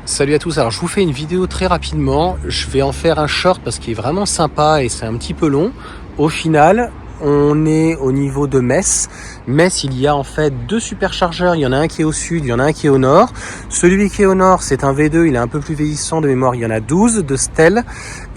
Salut à tous, alors je vous fais une vidéo très rapidement, je vais en faire un short parce qu'il est vraiment sympa et c'est un petit peu long. Au final, on est au niveau de Metz. Metz, il y a en fait deux superchargeurs, il y en a un qui est au sud, il y en a un qui est au nord. Celui qui est au nord, c'est un V2, il est un peu plus vieillissant de mémoire, il y en a 12 de Stell.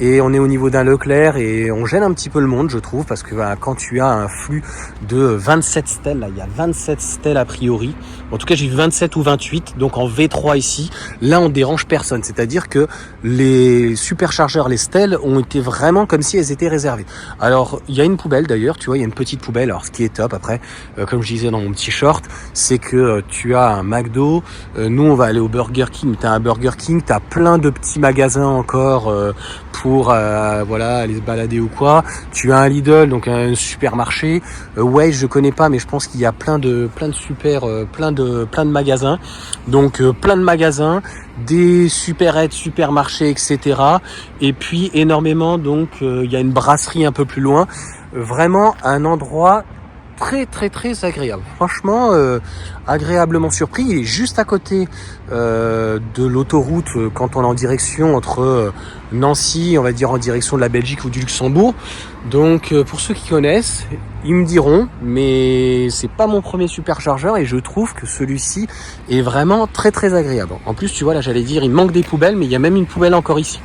Et on est au niveau d'un Leclerc et on gêne un petit peu le monde, je trouve, parce que quand tu as un flux de 27 Stell, là, il y a 27 Stell a priori. En tout cas, j'ai vu 27 ou 28, donc en V3 ici, là, on dérange personne. C'est-à-dire que les superchargeurs, les Stell, ont été vraiment comme si elles étaient réservées. Alors, il y a une poubelle d'ailleurs, tu vois, il y a une petite poubelle. Alors, ce qui est top après, comme je disais dans mon petit short, c'est que tu as un McDo. Nous, on va aller au Burger King. Tu as un Burger King, tu as plein de petits magasins encore pour voilà, aller se balader ou quoi. Tu as un Lidl, donc un supermarché. Ouais, je connais pas, mais je pense qu'il y a plein de magasins. Donc plein de magasins, des supérettes, supermarchés, etc. Et puis énormément, donc il y a une brasserie un peu plus loin. Vraiment un endroit très agréable. Franchement, agréablement surpris. Il est juste à côté de l'autoroute quand on est en direction entre Nancy, on va dire en direction de la Belgique ou du Luxembourg. Donc pour ceux qui connaissent, ils me diront, mais c'est pas mon premier superchargeur et je trouve que celui-ci est vraiment très agréable. En plus, tu vois, là j'allais dire, il manque des poubelles, mais il y a même une poubelle encore ici.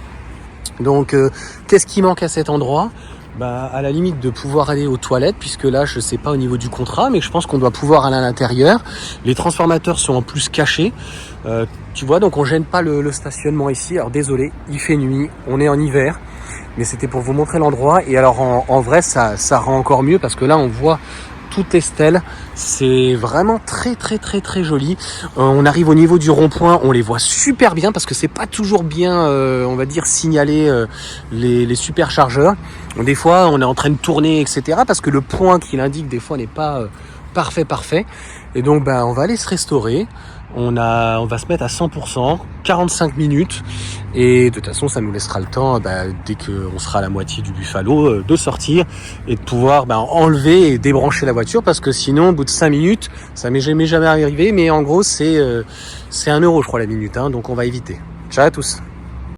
Donc qu'est-ce qui manque à cet endroit ? À la limite de pouvoir aller aux toilettes, puisque là je sais pas au niveau du contrat, mais je pense qu'on doit pouvoir aller à l'intérieur. Les transformateurs sont en plus cachés, tu vois, donc on gêne pas le stationnement ici. Alors désolé, il fait nuit, on est en hiver, mais c'était pour vous montrer l'endroit. Et alors en vrai ça rend encore mieux parce que là on voit toutes les stèles, c'est vraiment très joli. On arrive au niveau du rond-point, on les voit super bien parce que c'est pas toujours bien, on va dire, signalé les superchargeurs. Des fois, on est en train de tourner, etc. parce que le point qu'il indique des fois n'est pas parfait. Et donc, on va aller se restaurer. On va se mettre à 100%, 45 minutes. Et de toute façon, ça nous laissera le temps, dès qu'on sera à la moitié du Buffalo, de sortir et de pouvoir enlever et débrancher la voiture. Parce que sinon, au bout de 5 minutes, ça m'est jamais arrivé. Mais en gros, c'est 1 euro, je crois, la minute. Donc, on va éviter. Ciao à tous.